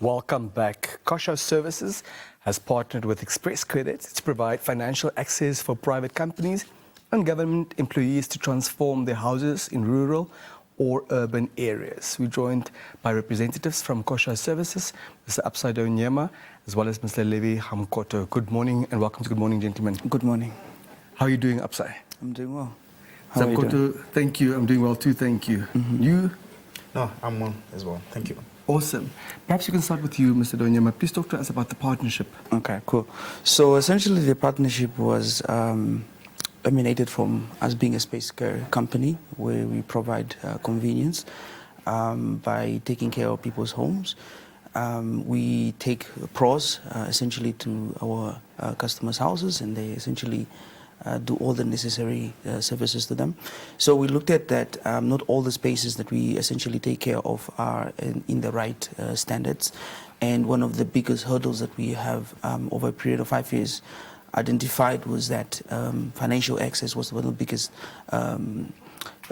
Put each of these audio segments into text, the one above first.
Welcome back. Kosha Services has partnered with Express Credit to provide financial access for private companies and government employees to transform their houses in rural or urban areas. We're joined by representatives from Kosha Services, Mr. Abisai Ndeunjema, as well as Mr. Levy Hamukoto. Good morning and welcome to Good Morning, gentlemen. Good morning. How are you doing, Abisai? I'm doing well. How are you Hamukoto, doing? thank you. I'm doing well too, thank you. You? No, I'm well as well. Thank you. Awesome. Perhaps you can start with you, Mr. Ndeunjema. Please talk to us about the partnership. Okay, cool. So essentially the partnership was emanated from us being a space care company where we provide convenience by taking care of people's homes. We take pros essentially to our customers' houses, and they essentially do all the necessary services to them. So we looked at that not all the spaces that we essentially take care of are in the right standards. And one of the biggest hurdles that we have over a period of 5 years identified was that financial access was one of the biggest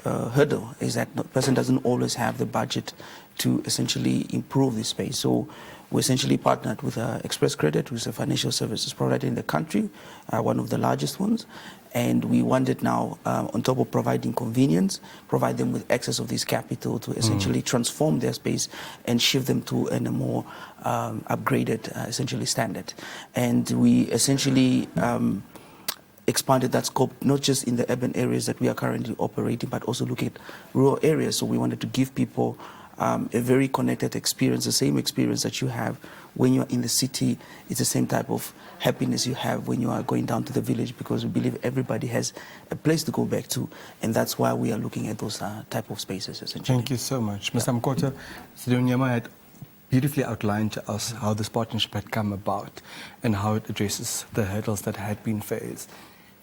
hurdle, is that the person doesn't always have the budget to essentially improve this space. So we essentially partnered with Express Credit, which is a financial services provider in the country, one of the largest ones. And we wanted now, on top of providing convenience, provide them with access of this capital to essentially transform their space and shift them to a more upgraded, essentially, standard. And we essentially expanded that scope, not just in the urban areas that we are currently operating, but also look at rural areas. So we wanted to give people a very connected experience, the same experience that you have when you're in the city. It's the same type of happiness you have when you are going down to the village, because we believe everybody has a place to go back to, and that's why we are looking at those type of spaces, essentially. Thank you so much. Mr. Hamukoto, Mr. Ndeunjema had beautifully outlined to us how this partnership had come about and how it addresses the hurdles that had been faced.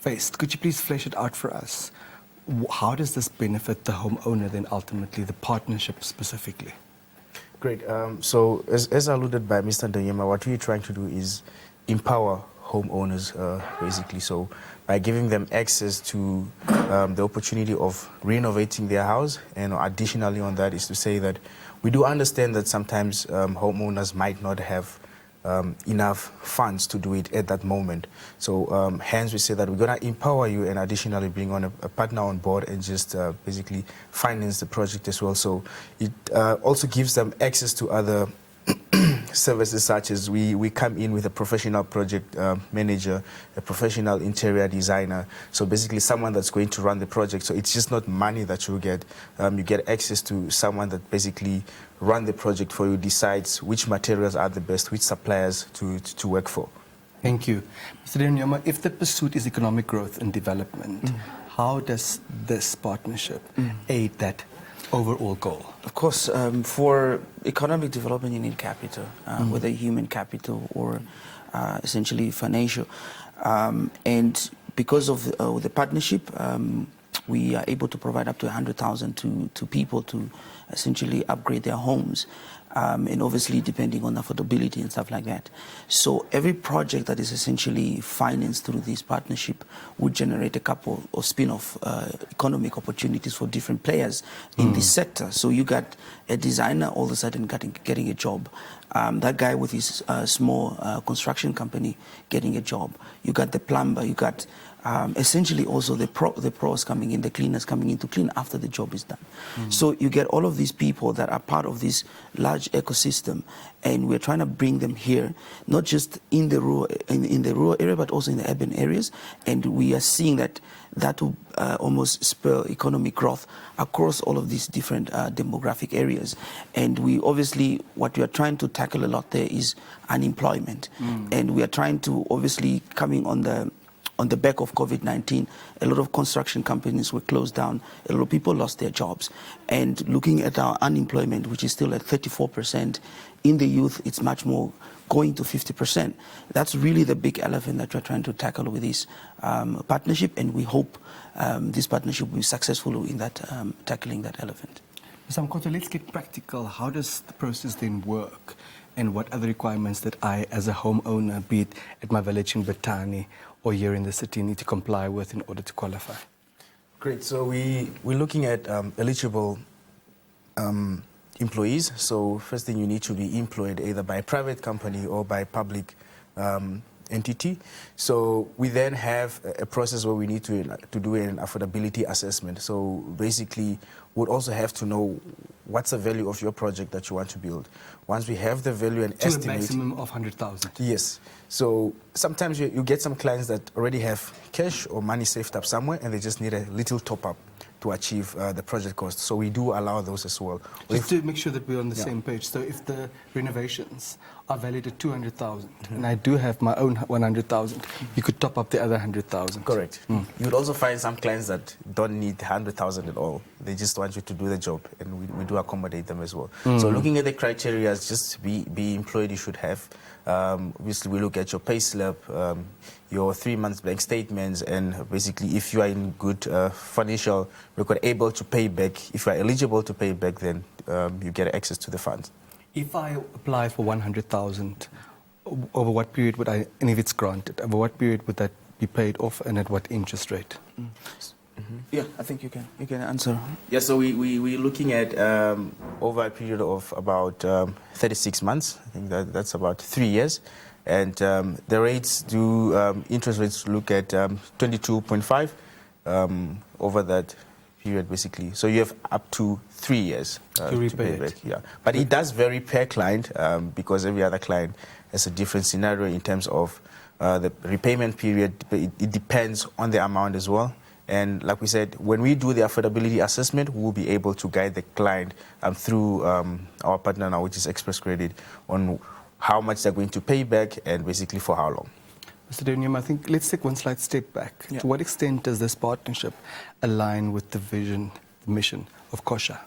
Could you please flesh it out for us? How does this benefit the homeowner then ultimately, the partnership specifically? Great. So as alluded by Mr. Ndeunjema, what we're trying to do is empower homeowners, basically. So by giving them access to the opportunity of renovating their house, and additionally on that is to say that we do understand that sometimes homeowners might not have enough funds to do it at that moment. So hence we say that we're going to empower you and additionally bring on a partner on board and just basically finance the project as well. So it also gives them access to other services, such as we come in with a professional project manager, a professional interior designer, so basically someone that's going to run the project. So it's just not money that you get access to someone that basically run the project for you, decides which materials are the best, which suppliers to work for. Thank you. Mr. Ndeunjema, if the pursuit is economic growth and development, how does this partnership aid that overall goal? Of course, for economic development, you need capital, whether human capital or essentially financial. And because of the partnership, we are able to provide up to 100,000 to people to essentially upgrade their homes. And obviously depending on affordability and stuff like that. So every project that is essentially financed through this partnership would generate a couple of spin-off economic opportunities for different players in this sector. So you got a designer all of a sudden getting a job. That guy with his small construction company getting a job. You got the plumber, you got essentially also the pros coming in, the cleaners coming in to clean after the job is done. So you get all of these people that are part of this large ecosystem, and we're trying to bring them here, not just in the rural area, but also in the urban areas. And we are seeing that will almost spur economic growth across all of these different demographic areas. And we obviously, what we are trying to tackle a lot there is unemployment. And we are trying to obviously coming on the back of COVID-19, a lot of construction companies were closed down. A lot of people lost their jobs. And looking at our unemployment, which is still at 34%, in the youth, it's much more going to 50%. That's really the big elephant that we're trying to tackle with this partnership. And we hope this partnership will be successful in that tackling that elephant. Mr. Hamukoto, let's get practical. How does the process then work? And what are the requirements that I, as a homeowner, be it at my village in Batani or here in the city, need to comply with in order to qualify? Great. So we're looking at eligible employees. So first thing, you need to be employed either by a private company or by public entity. So we then have a process where we need to do an affordability assessment. So basically, we'd also have to know what's the value of your project that you want to build. Once we have the value and estimate... To a maximum of 100,000. Yes. So sometimes you get some clients that already have cash or money saved up somewhere and they just need a little top-up to achieve the project cost. So we do allow those as well. Just to make sure that we're on the same page. So if the renovations are valued at 200,000 and I do have my own 100,000, you could top up the other 100,000. Correct. You'd also find some clients that don't need 100,000 at all. They just want you to do the job, and we do accommodate them as well. So looking at the criteria, just be employed, you should have. Obviously, we look at your pay slip, your 3 months bank statements, and basically if you are in good financial record, able to pay back, if you are eligible to pay back, then you get access to the funds. If I apply for 100,000, over what period would I, and if it's granted, over what period would that be paid off and at what interest rate? Yeah, I think you can answer. Yeah, so we're looking at over a period of about 36 months. I think that's about 3 years. And the rates do, interest rates look at 22.5 over that period, basically. So you have up to 3 years to repay back. Yeah, but it does vary per client because every other client has a different scenario in terms of the repayment period. It depends on the amount as well. And like we said, when we do the affordability assessment, we'll be able to guide the client through our partner now, which is Express Credit, on how much they're going to pay back and basically for how long. Mr. Ndeunjema, I think let's take one slight step back. Yeah. To what extent does this partnership align with the vision, the mission of Kosha?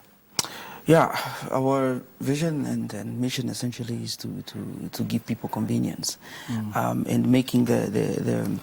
Yeah, our vision and mission essentially is to give people convenience and making the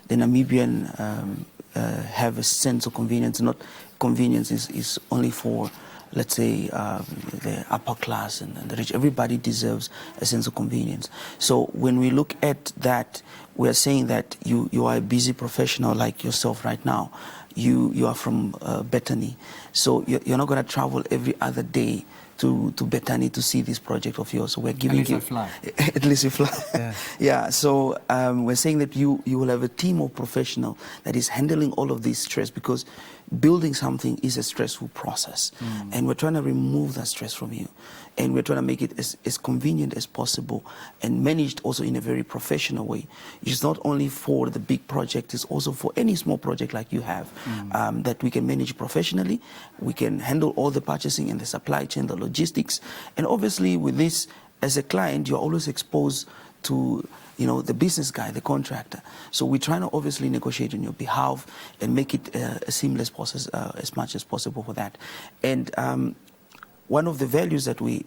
Namibian have a sense of convenience. Not convenience is only for, let's say, the upper class and the rich. Everybody deserves a sense of convenience. So when we look at that, we are saying that you are a busy professional like yourself right now. You are from Bethany, so you're not going to travel every other day to Bethany to see this project of yours. So we're giving you... At least you fly. Yeah. Yeah, so we're saying that you will have a team of professionals that is handling all of this stress, because building something is a stressful process. And we're trying to remove that stress from you. And we're trying to make it as convenient as possible and managed also in a very professional way. It's not only for the big project, it's also for any small project like you have, that we can manage professionally. We can handle all the purchasing and the supply chain, the logistics. And obviously with this, as a client, you're always exposed to, you know, the business guy, the contractor. So we're trying to obviously negotiate on your behalf and make it a seamless process as much as possible for that. And one of the values that we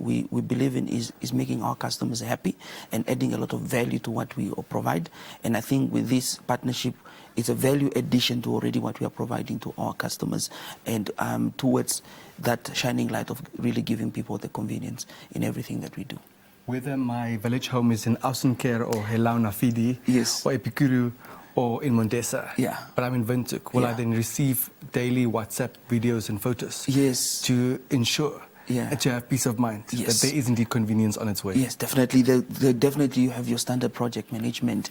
believe in is making our customers happy and adding a lot of value to what we provide. And I think with this partnership, it's a value addition to already what we are providing to our customers, and towards that shining light of really giving people the convenience in everything that we do. Whether my village home is in Ausenker or Helau Nafidi, yes, or Epikuru or in Mondesa, yeah, but I'm in Windhoek, will I then receive daily WhatsApp videos and photos? Yes. To ensure and to have peace of mind that there is indeed convenience on its way? Yes, definitely. Definitely you have your standard project management.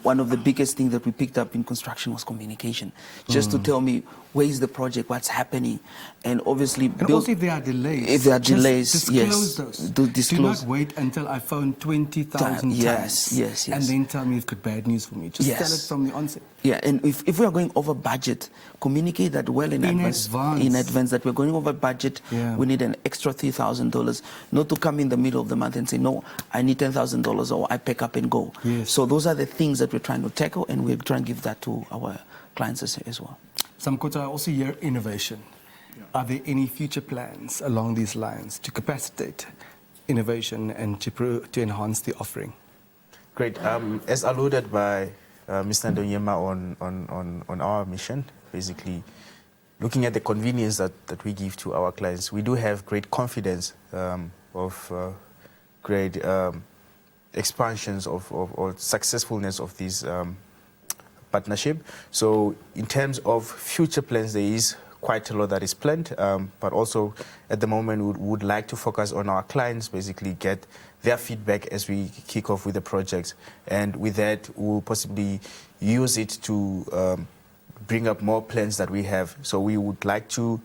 One of the biggest things that we picked up in construction was communication. Just to tell me, where is the project, what's happening, and obviously... And also if there are delays. If there are delays, disclose those. Do not wait until I phone 20,000 times. Yes. And then tell me you've got bad news for me. Just tell it from the onset. Yeah, and if we are going over budget, communicate that well in advance. In advance that we're going over budget, we need an extra $3,000, not to come in the middle of the month and say, no, I need $10,000 or I pack up and go. Yes. So those are the things that we're trying to tackle, and we're trying to give that to our clients as well. Hamukoto, I also hear innovation. Are there any future plans along these lines to capacitate innovation and to enhance the offering? Great. As alluded by Mr. Ndeunjema on our mission, basically looking at the convenience that we give to our clients, we do have great confidence of great expansions or successfulness of these partnership. So in terms of future plans, there is quite a lot that is planned, but also at the moment we would like to focus on our clients, basically get their feedback as we kick off with the project. And with that, we'll possibly use it to bring up more plans that we have. So we would like to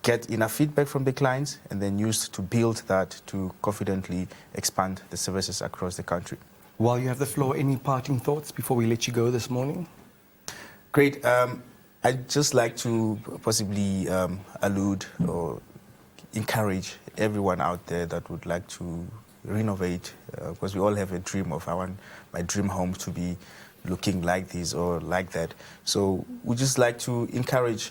get enough feedback from the clients and then use to build that to confidently expand the services across the country. While you have the floor, any parting thoughts before we let you go this morning? Great. I'd just like to possibly allude or encourage everyone out there that would like to renovate, because we all have a dream of, I want my dream home to be looking like this or like that. So we just like to encourage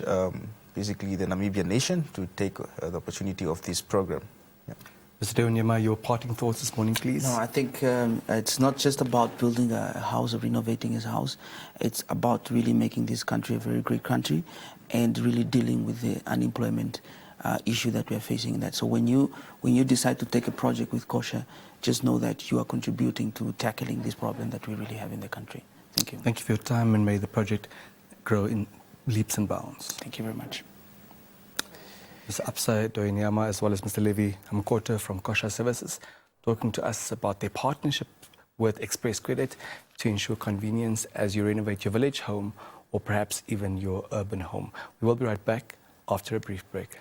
basically the Namibian nation to take the opportunity of this program. Yeah. Mr. Ndeunjema, your parting thoughts this morning, please. No, I think it's not just about building a house or renovating his house. It's about really making this country a very great country and really dealing with the unemployment issue that we are facing in that. So when you decide to take a project with Kosha, just know that you are contributing to tackling this problem that we really have in the country. Thank you. Thank you for your time, and may the project grow in leaps and bounds. Thank you very much. Mr. Abisai, Ndeunjema, as well as Mr. Levy, Hamukoto from Kosha Services, talking to us about their partnership with Express Credit to ensure convenience as you renovate your village home or perhaps even your urban home. We will be right back after a brief break.